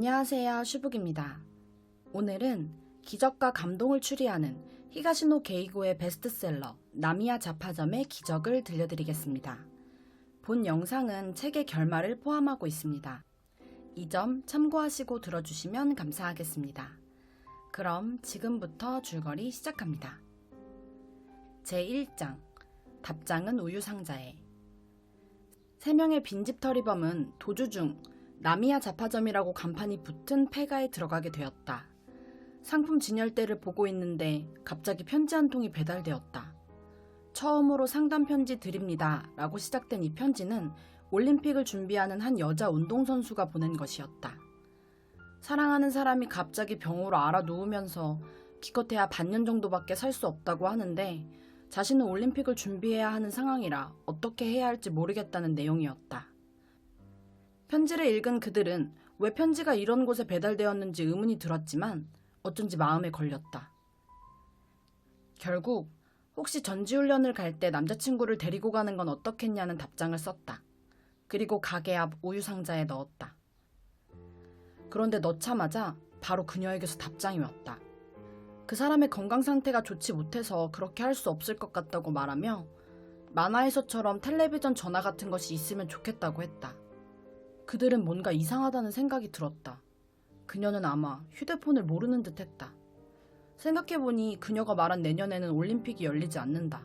안녕하세요, 슈북입니다. 오늘은 기적과 감동을 추리하는 히가시노 게이고의 베스트셀러 나미야 잡화점의 기적을 들려드리겠습니다. 본 영상은 책의 결말을 포함하고 있습니다. 이 점 참고하시고 들어주시면 감사하겠습니다. 그럼 지금부터 줄거리 시작합니다. 제1장 답장은 우유상자에. 3명의 빈집털이범은 도주 중 나미야 잡화점이라고 간판이 붙은 폐가에 들어가게 되었다. 상품 진열대를 보고 있는데 갑자기 편지 한 통이 배달되었다. 처음으로 상담 편지 드립니다 라고 시작된 이 편지는 올림픽을 준비하는 한 여자 운동선수가 보낸 것이었다. 사랑하는 사람이 갑자기 병으로 앓아 누우면서 기껏해야 반년 정도밖에 살 수 없다고 하는데 자신은 올림픽을 준비해야 하는 상황이라 어떻게 해야 할지 모르겠다는 내용이었다. 편지를 읽은 그들은 왜 편지가 이런 곳에 배달되었는지 의문이 들었지만 어쩐지 마음에 걸렸다. 결국 혹시 전지훈련을 갈 때 남자친구를 데리고 가는 건 어떻겠냐는 답장을 썼다. 그리고 가게 앞 우유상자에 넣었다. 그런데 넣자마자 바로 그녀에게서 답장이 왔다. 그 사람의 건강 상태가 좋지 못해서 그렇게 할 수 없을 것 같다고 말하며 만화에서처럼 텔레비전 전화 같은 것이 있으면 좋겠다고 했다. 그들은 뭔가 이상하다는 생각이 들었다. 그녀는 아마 휴대폰을 모르는 듯 했다. 생각해보니 그녀가 말한 내년에는 올림픽이 열리지 않는다.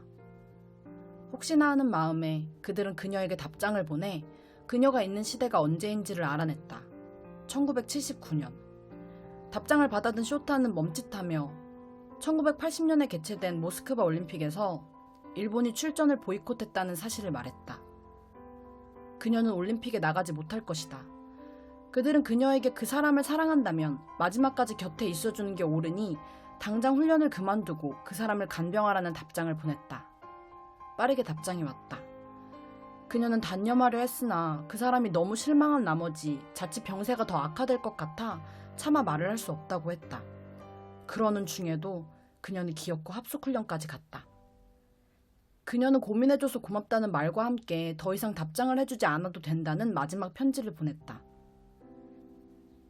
혹시나 하는 마음에 그들은 그녀에게 답장을 보내 그녀가 있는 시대가 언제인지를 알아냈다. 1979년. 답장을 받아든 쇼타는 멈칫하며 1980년에 개최된 모스크바 올림픽에서 일본이 출전을 보이콧했다는 사실을 말했다. 그녀는 올림픽에 나가지 못할 것이다. 그들은 그녀에게 그 사람을 사랑한다면 마지막까지 곁에 있어주는 게 옳으니 당장 훈련을 그만두고 그 사람을 간병하라는 답장을 보냈다. 빠르게 답장이 왔다. 그녀는 단념하려 했으나 그 사람이 너무 실망한 나머지 자칫 병세가 더 악화될 것 같아 차마 말을 할 수 없다고 했다. 그러는 중에도 그녀는 기어코 합숙훈련까지 갔다. 그녀는 고민해줘서 고맙다는 말과 함께 더 이상 답장을 해주지 않아도 된다는 마지막 편지를 보냈다.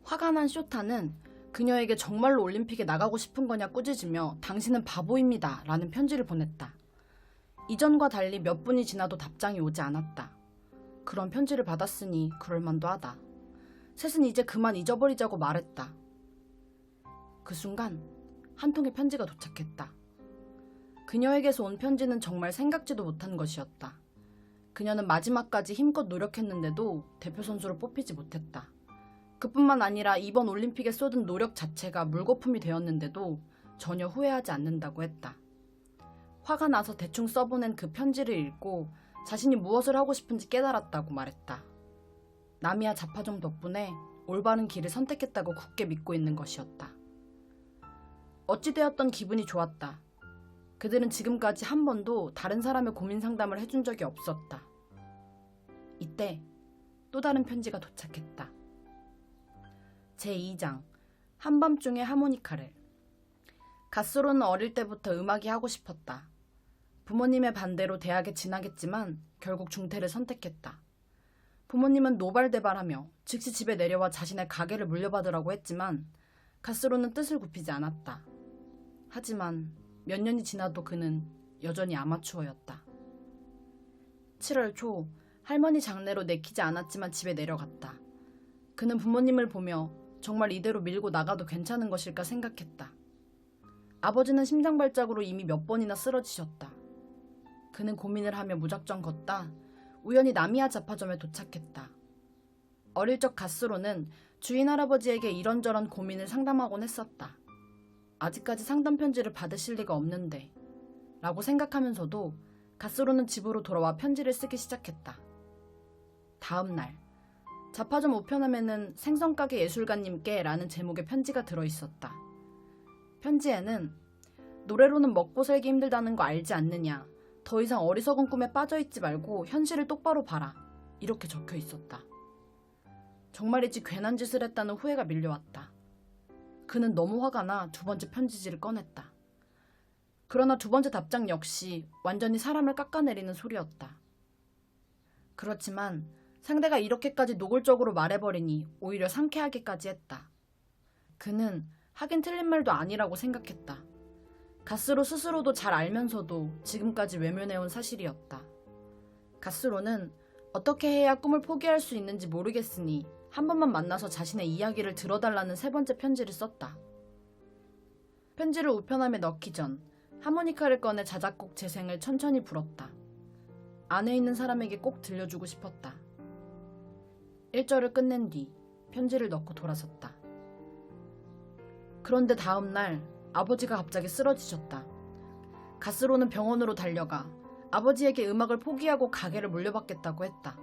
화가 난 쇼타는 그녀에게 정말로 올림픽에 나가고 싶은 거냐 꾸짖으며 당신은 바보입니다 라는 편지를 보냈다. 이전과 달리 몇 분이 지나도 답장이 오지 않았다. 그런 편지를 받았으니 그럴만도 하다. 셋은 이제 그만 잊어버리자고 말했다. 그 순간 한 통의 편지가 도착했다. 그녀에게서 온 편지는 정말 생각지도 못한 것이었다. 그녀는 마지막까지 힘껏 노력했는데도 대표 선수로 뽑히지 못했다. 그뿐만 아니라 이번 올림픽에 쏟은 노력 자체가 물거품이 되었는데도 전혀 후회하지 않는다고 했다. 화가 나서 대충 써보낸 그 편지를 읽고 자신이 무엇을 하고 싶은지 깨달았다고 말했다. 나미야 잡화점 덕분에 올바른 길을 선택했다고 굳게 믿고 있는 것이었다. 어찌되었던 기분이 좋았다. 그들은 지금까지 한 번도 다른 사람의 고민 상담을 해준 적이 없었다. 이때 또 다른 편지가 도착했다. 제2장 한밤중의 하모니카를. 가스로는 어릴 때부터 음악이 하고 싶었다. 부모님의 반대로 대학에 진학했지만 결국 중퇴를 선택했다. 부모님은 노발대발하며 즉시 집에 내려와 자신의 가게를 물려받으라고 했지만 가스로는 뜻을 굽히지 않았다. 하지만 몇 년이 지나도 그는 여전히 아마추어였다. 7월 초 할머니 장례로 내키지 않았지만 집에 내려갔다. 그는 부모님을 보며 정말 이대로 밀고 나가도 괜찮은 것일까 생각했다. 아버지는 심장발작으로 이미 몇 번이나 쓰러지셨다. 그는 고민을 하며 무작정 걷다 우연히 나미야 잡화점에 도착했다. 어릴 적 가스로는 주인 할아버지에게 이런저런 고민을 상담하곤 했었다. 아직까지 상담 편지를 받으실 리가 없는데 라고 생각하면서도 가스로는 집으로 돌아와 편지를 쓰기 시작했다. 다음 날 잡화점 우편함에는 생선가게 예술가님께 라는 제목의 편지가 들어있었다. 편지에는 노래로는 먹고 살기 힘들다는 거 알지 않느냐, 더 이상 어리석은 꿈에 빠져있지 말고 현실을 똑바로 봐라 이렇게 적혀 있었다. 정말이지 괜한 짓을 했다는 후회가 밀려왔다. 그는 너무 화가 나 두 번째 편지지를 꺼냈다. 그러나 두 번째 답장 역시 완전히 사람을 깎아내리는 소리였다. 그렇지만 상대가 이렇게까지 노골적으로 말해버리니 오히려 상쾌하기까지 했다. 그는 하긴 틀린 말도 아니라고 생각했다. 가스로 스스로도 잘 알면서도 지금까지 외면해온 사실이었다. 가스로는 어떻게 해야 꿈을 포기할 수 있는지 모르겠으니 한 번만 만나서 자신의 이야기를 들어달라는 세 번째 편지를 썼다. 편지를 우편함에 넣기 전 하모니카를 꺼내 자작곡 재생을 천천히 불었다. 안에 있는 사람에게 꼭 들려주고 싶었다. 1절을 끝낸 뒤 편지를 넣고 돌아섰다. 그런데 다음 날 아버지가 갑자기 쓰러지셨다. 가스로는 병원으로 달려가 아버지에게 음악을 포기하고 가게를 물려받겠다고 했다.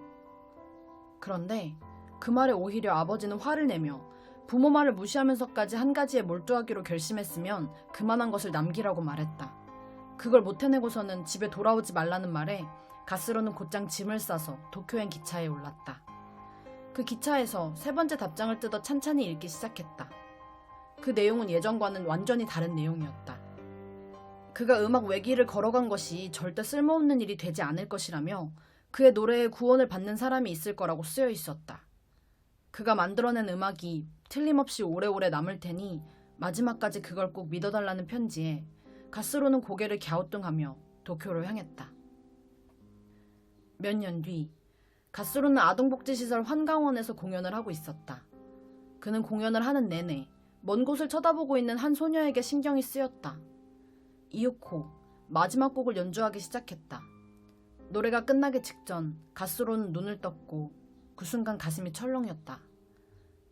그런데 그 말에 오히려 아버지는 화를 내며 부모 말을 무시하면서까지 한 가지에 몰두하기로 결심했으면 그만한 것을 남기라고 말했다. 그걸 못 해내고서는 집에 돌아오지 말라는 말에 가스로는 곧장 짐을 싸서 도쿄행 기차에 올랐다. 그 기차에서 세 번째 답장을 뜯어 찬찬히 읽기 시작했다. 그 내용은 예전과는 완전히 다른 내용이었다. 그가 음악 외길을 걸어간 것이 절대 쓸모없는 일이 되지 않을 것이라며 그의 노래에 구원을 받는 사람이 있을 거라고 쓰여 있었다. 그가 만들어낸 음악이 틀림없이 오래오래 남을 테니 마지막까지 그걸 꼭 믿어달라는 편지에 가스로는 고개를 갸우뚱하며 도쿄로 향했다. 몇 년 뒤 가스로는 아동복지시설 환강원에서 공연을 하고 있었다. 그는 공연을 하는 내내 먼 곳을 쳐다보고 있는 한 소녀에게 신경이 쓰였다. 이윽고 마지막 곡을 연주하기 시작했다. 노래가 끝나기 직전 가스로는 눈을 떴고 그 순간 가슴이 철렁였다.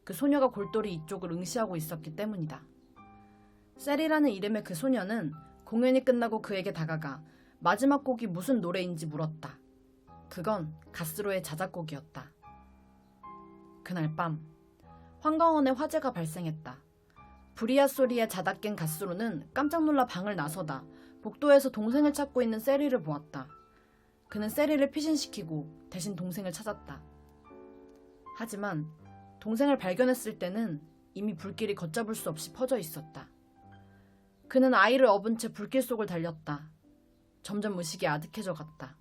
그 소녀가 골똘히 이쪽을 응시하고 있었기 때문이다. 셀이라는 이름의 그 소녀는 공연이 끝나고 그에게 다가가 마지막 곡이 무슨 노래인지 물었다. 그건 가스로의 자작곡이었다. 그날 밤 환광원에 화재가 발생했다. 불이야 소리에 자다 깬 가스로는 깜짝 놀라 방을 나서다 복도에서 동생을 찾고 있는 세리를 보았다. 그는 세리를 피신시키고 대신 동생을 찾았다. 하지만 동생을 발견했을 때는 이미 불길이 걷잡을 수 없이 퍼져 있었다. 그는 아이를 업은 채 불길 속을 달렸다. 점점 의식이 아득해져 갔다.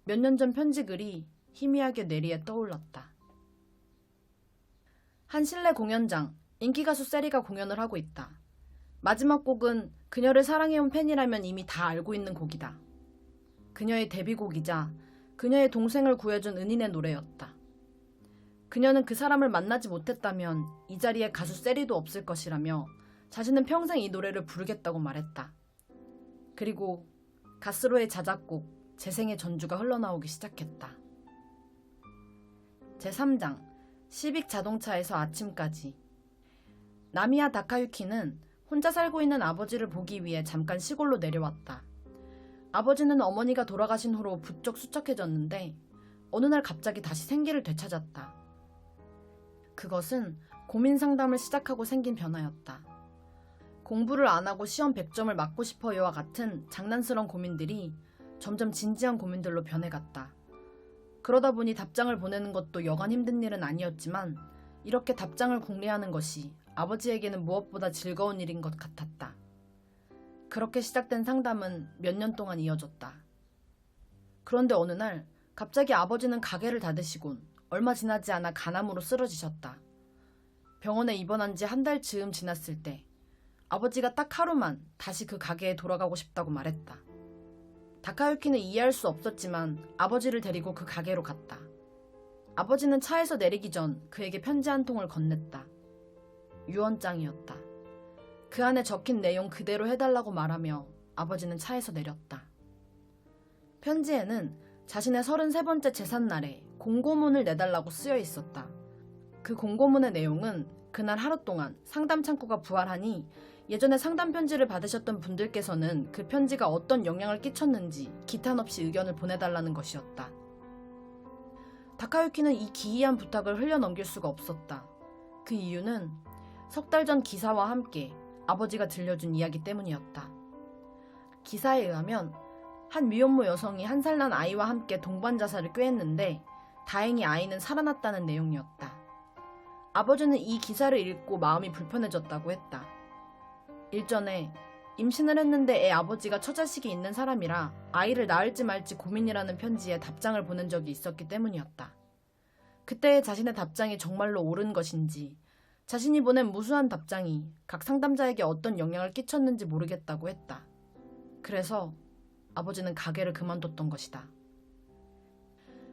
몇 년 전 편지글이 희미하게 뇌리에 떠올랐다. 한 실내 공연장, 인기가수 세리가 공연을 하고 있다. 마지막 곡은 그녀를 사랑해온 팬이라면 이미 다 알고 있는 곡이다. 그녀의 데뷔곡이자 그녀의 동생을 구해준 은인의 노래였다. 그녀는 그 사람을 만나지 못했다면 이 자리에 가수 세리도 없을 것이라며 자신은 평생 이 노래를 부르겠다고 말했다. 그리고 가스로의 자작곡 재생의 전주가 흘러나오기 시작했다. 제3장 시빅 자동차에서 아침까지. 나미야 다카유키는 혼자 살고 있는 아버지를 보기 위해 잠깐 시골로 내려왔다. 아버지는 어머니가 돌아가신 후로 부쩍 수척해졌는데 어느 날 갑자기 다시 생기를 되찾았다. 그것은 고민 상담을 시작하고 생긴 변화였다. 공부를 안 하고 시험 100점을 맞고 싶어요와 같은 장난스러운 고민들이 점점 진지한 고민들로 변해갔다. 그러다 보니 답장을 보내는 것도 여간 힘든 일은 아니었지만 이렇게 답장을 공리하는 것이 아버지에게는 무엇보다 즐거운 일인 것 같았다. 그렇게 시작된 상담은 몇 년 동안 이어졌다. 그런데 어느 날 갑자기 아버지는 가게를 닫으시곤 얼마 지나지 않아 간암으로 쓰러지셨다. 병원에 입원한 지 한 달 즈음 지났을 때 아버지가 딱 하루만 다시 그 가게에 돌아가고 싶다고 말했다. 다카유키는 이해할 수 없었지만 아버지를 데리고 그 가게로 갔다. 아버지는 차에서 내리기 전 그에게 편지 한 통을 건넸다. 유언장이었다. 그 안에 적힌 내용 그대로 해달라고 말하며 아버지는 차에서 내렸다. 편지에는 자신의 33번째 제삿날에 공고문을 내달라고 쓰여 있었다. 그 공고문의 내용은 그날 하루 동안 상담 창구가 부활하니 예전에 상담 편지를 받으셨던 분들께서는 그 편지가 어떤 영향을 끼쳤는지 기탄 없이 의견을 보내달라는 것이었다. 다카유키는 이 기이한 부탁을 흘려넘길 수가 없었다. 그 이유는 석 달 전 기사와 함께 아버지가 들려준 이야기 때문이었다. 기사에 의하면 한 미혼모 여성이 1살 난 아이와 함께 동반 자살을 꾀했는데 다행히 아이는 살아났다는 내용이었다. 아버지는 이 기사를 읽고 마음이 불편해졌다고 했다. 일전에 임신을 했는데 애 아버지가 처자식이 있는 사람이라 아이를 낳을지 말지 고민이라는 편지에 답장을 보낸 적이 있었기 때문이었다. 그때의 자신의 답장이 정말로 옳은 것인지, 자신이 보낸 무수한 답장이 각 상담자에게 어떤 영향을 끼쳤는지 모르겠다고 했다. 그래서 아버지는 가게를 그만뒀던 것이다.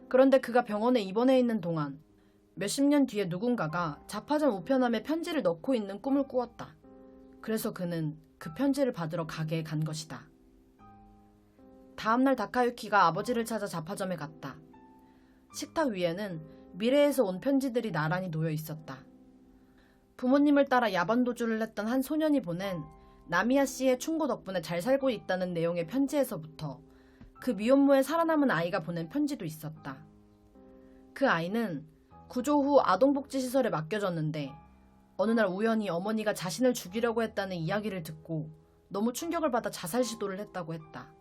그런데 그가 병원에 입원해 있는 동안 몇십 년 뒤에 누군가가 자파점 우편함에 편지를 넣고 있는 꿈을 꾸었다. 그래서 그는 그 편지를 받으러 가게에 간 것이다. 다음날 다카유키가 아버지를 찾아 자파점에 갔다. 식탁 위에는 미래에서 온 편지들이 나란히 놓여 있었다. 부모님을 따라 야반도주를 했던 한 소년이 보낸 나미야 씨의 충고 덕분에 잘 살고 있다는 내용의 편지에서부터 그 미혼모의 살아남은 아이가 보낸 편지도 있었다. 그 아이는 구조 후 아동복지시설에 맡겨졌는데 어느 날 우연히 어머니가 자신을 죽이려고 했다는 이야기를 듣고 너무 충격을 받아 자살 시도를 했다고 했다.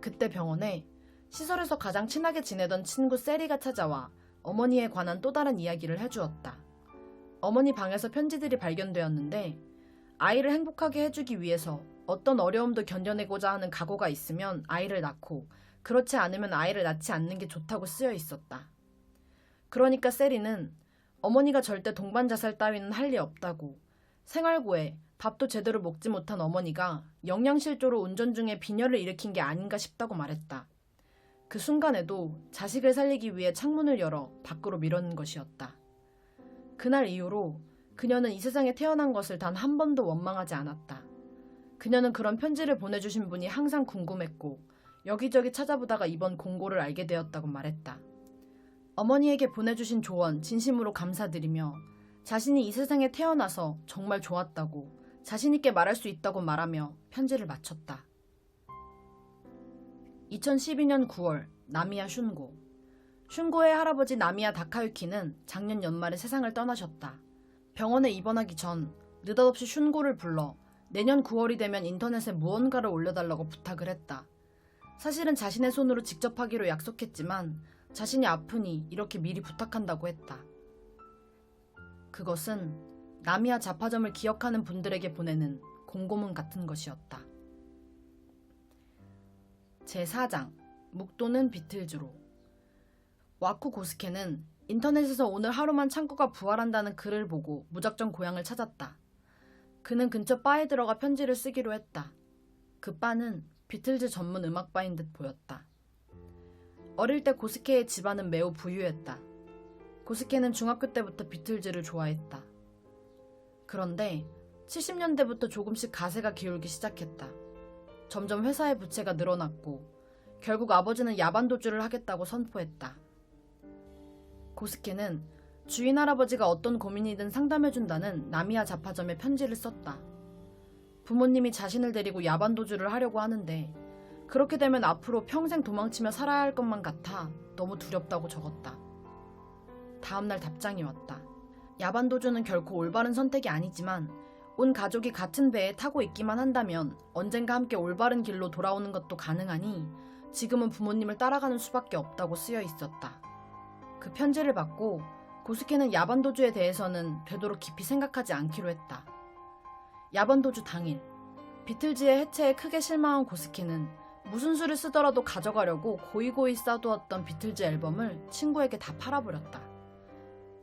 그때 병원에 시설에서 가장 친하게 지내던 친구 세리가 찾아와 어머니에 관한 또 다른 이야기를 해주었다. 어머니 방에서 편지들이 발견되었는데 아이를 행복하게 해주기 위해서 어떤 어려움도 견뎌내고자 하는 각오가 있으면 아이를 낳고 그렇지 않으면 아이를 낳지 않는 게 좋다고 쓰여 있었다. 그러니까 세리는 어머니가 절대 동반 자살 따위는 할 리 없다고, 생활고에 밥도 제대로 먹지 못한 어머니가 영양실조로 운전 중에 빈혈을 일으킨 게 아닌가 싶다고 말했다. 그 순간에도 자식을 살리기 위해 창문을 열어 밖으로 밀어넣은 것이었다. 그날 이후로 그녀는 이 세상에 태어난 것을 단 한 번도 원망하지 않았다. 그녀는 그런 편지를 보내주신 분이 항상 궁금했고 여기저기 찾아보다가 이번 공고를 알게 되었다고 말했다. 어머니에게 보내주신 조언 진심으로 감사드리며 자신이 이 세상에 태어나서 정말 좋았다고 자신있게 말할 수 있다고 말하며 편지를 마쳤다. 2012년 9월 나미야 슌고. 슌고의 할아버지 나미야 다카유키는 작년 연말에 세상을 떠나셨다. 병원에 입원하기 전 느닷없이 슌고를 불러 내년 9월이 되면 인터넷에 무언가를 올려달라고 부탁을 했다. 사실은 자신의 손으로 직접 하기로 약속했지만 자신이 아프니 이렇게 미리 부탁한다고 했다. 그것은 나미야 자파점을 기억하는 분들에게 보내는 공고문 같은 것이었다. 제4장 묵도는 비틀즈로. 와쿠 고스케는 인터넷에서 오늘 하루만 창고가 부활한다는 글을 보고 무작정 고향을 찾았다. 그는 근처 바에 들어가 편지를 쓰기로 했다. 그 바는 비틀즈 전문 음악바인 듯 보였다. 어릴 때 고스케의 집안은 매우 부유했다. 고스케는 중학교 때부터 비틀즈를 좋아했다. 그런데 70년대부터 조금씩 가세가 기울기 시작했다. 점점 회사의 부채가 늘어났고 결국 아버지는 야반도주를 하겠다고 선포했다. 고스케는 주인 할아버지가 어떤 고민이든 상담해준다는 나미야 자파점에 편지를 썼다. 부모님이 자신을 데리고 야반도주를 하려고 하는데 그렇게 되면 앞으로 평생 도망치며 살아야 할 것만 같아 너무 두렵다고 적었다. 다음날 답장이 왔다. 야반도주는 결코 올바른 선택이 아니지만 온 가족이 같은 배에 타고 있기만 한다면 언젠가 함께 올바른 길로 돌아오는 것도 가능하니 지금은 부모님을 따라가는 수밖에 없다고 쓰여 있었다. 그 편지를 받고 고스케는 야반도주에 대해서는 되도록 깊이 생각하지 않기로 했다. 야반도주 당일, 비틀즈의 해체에 크게 실망한 고스케는 무슨 수를 쓰더라도 가져가려고 고이고이 싸두었던 비틀즈 앨범을 친구에게 다 팔아버렸다.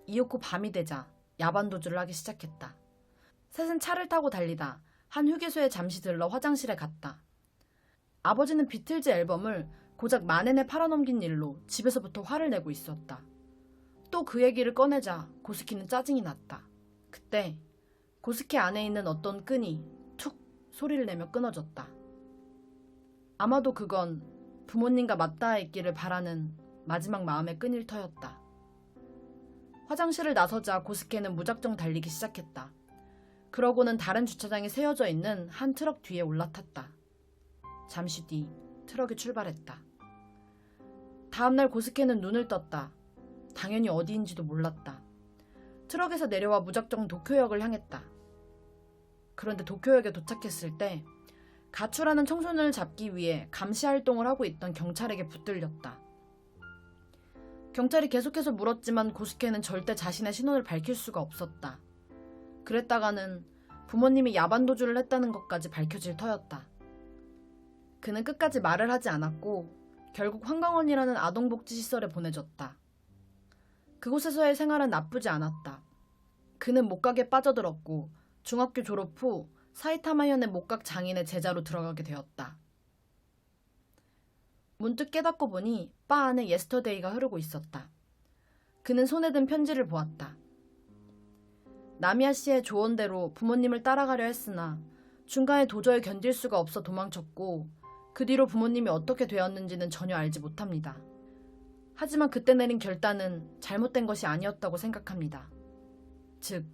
이윽고 밤이 되자 야반도주를 하기 시작했다. 셋은 차를 타고 달리다 한 휴게소에 잠시 들러 화장실에 갔다. 아버지는 비틀즈 앨범을 고작 만엔에 팔아넘긴 일로 집에서부터 화를 내고 있었다. 또 그 얘기를 꺼내자 고스키는 짜증이 났다. 그때 고스키 안에 있는 어떤 끈이 툭 소리를 내며 끊어졌다. 아마도 그건 부모님과 맞닿아 있기를 바라는 마지막 마음의 끈일 터였다. 화장실을 나서자 고스케는 무작정 달리기 시작했다. 그러고는 다른 주차장에 세워져 있는 한 트럭 뒤에 올라탔다. 잠시 뒤 트럭이 출발했다. 다음날 고스케는 눈을 떴다. 당연히 어디인지도 몰랐다. 트럭에서 내려와 무작정 도쿄역을 향했다. 그런데 도쿄역에 도착했을 때 가출하는 청소년을 잡기 위해 감시 활동을 하고 있던 경찰에게 붙들렸다. 경찰이 계속해서 물었지만 고스케는 절대 자신의 신원을 밝힐 수가 없었다. 그랬다가는 부모님이 야반도주를 했다는 것까지 밝혀질 터였다. 그는 끝까지 말을 하지 않았고 결국 한강원이라는 아동복지시설에 보내졌다. 그곳에서의 생활은 나쁘지 않았다. 그는 목각에 빠져들었고 중학교 졸업 후 사이타마현의 목각 장인의 제자로 들어가게 되었다. 문득 깨닫고 보니 바 안에 예스터데이가 흐르고 있었다. 그는 손에 든 편지를 보았다. 나미야 씨의 조언대로 부모님을 따라가려 했으나 중간에 도저히 견딜 수가 없어 도망쳤고 그 뒤로 부모님이 어떻게 되었는지는 전혀 알지 못합니다. 하지만 그때 내린 결단은 잘못된 것이 아니었다고 생각합니다. 즉,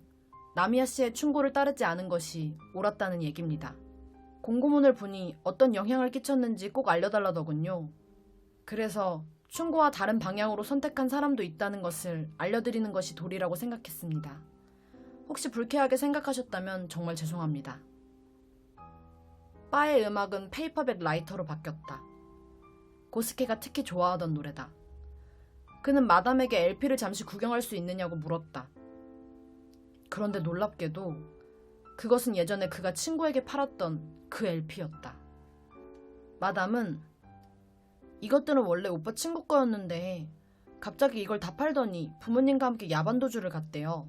나미야 씨의 충고를 따르지 않은 것이 옳았다는 얘기입니다. 공고문을 보니 어떤 영향을 끼쳤는지 꼭 알려달라더군요. 그래서 충고와 다른 방향으로 선택한 사람도 있다는 것을 알려드리는 것이 도리라고 생각했습니다. 혹시 불쾌하게 생각하셨다면 정말 죄송합니다. 바의 음악은 페이퍼백 라이터로 바뀌었다. 고스케가 특히 좋아하던 노래다. 그는 마담에게 LP를 잠시 구경할 수 있느냐고 물었다. 그런데 놀랍게도 그것은 예전에 그가 친구에게 팔았던 그 LP였다. 마담은 이것들은 원래 오빠 친구 거였는데 갑자기 이걸 다 팔더니 부모님과 함께 야반도주를 갔대요.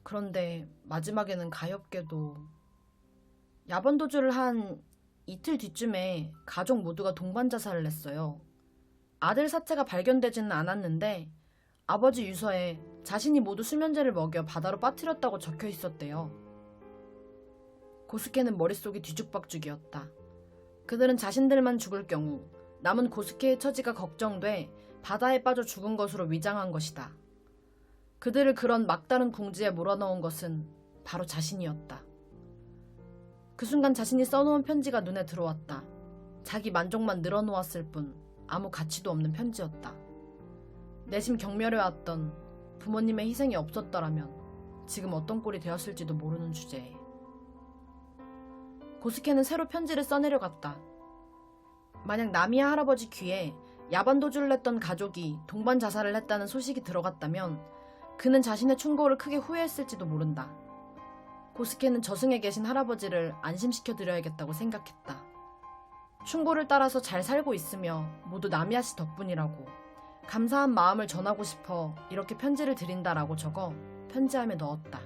그런데 마지막에는 가엾게도 야반도주를 한 이틀 뒤쯤에 가족 모두가 동반 자살을 했어요. 아들 사체가 발견되지는 않았는데 아버지 유서에 자신이 모두 수면제를 먹여 바다로 빠뜨렸다고 적혀 있었대요. 고스케는 머릿속이 뒤죽박죽이었다. 그들은 자신들만 죽을 경우 남은 고스케의 처지가 걱정돼 바다에 빠져 죽은 것으로 위장한 것이다. 그들을 그런 막다른 궁지에 몰아넣은 것은 바로 자신이었다. 그 순간 자신이 써놓은 편지가 눈에 들어왔다. 자기 만족만 늘어놓았을 뿐 아무 가치도 없는 편지였다. 내심 경멸해왔던 부모님의 희생이 없었더라면 지금 어떤 꼴이 되었을지도 모르는 주제에. 고스케는 새로 편지를 써내려갔다. 만약 나미야 할아버지 귀에 야반도주를 했던 가족이 동반 자살을 했다는 소식이 들어갔다면 그는 자신의 충고를 크게 후회했을지도 모른다. 고스케는 저승에 계신 할아버지를 안심시켜드려야겠다고 생각했다. 충고를 따라서 잘 살고 있으며 모두 나미야 씨 덕분이라고 감사한 마음을 전하고 싶어 이렇게 편지를 드린다라고 적어 편지함에 넣었다.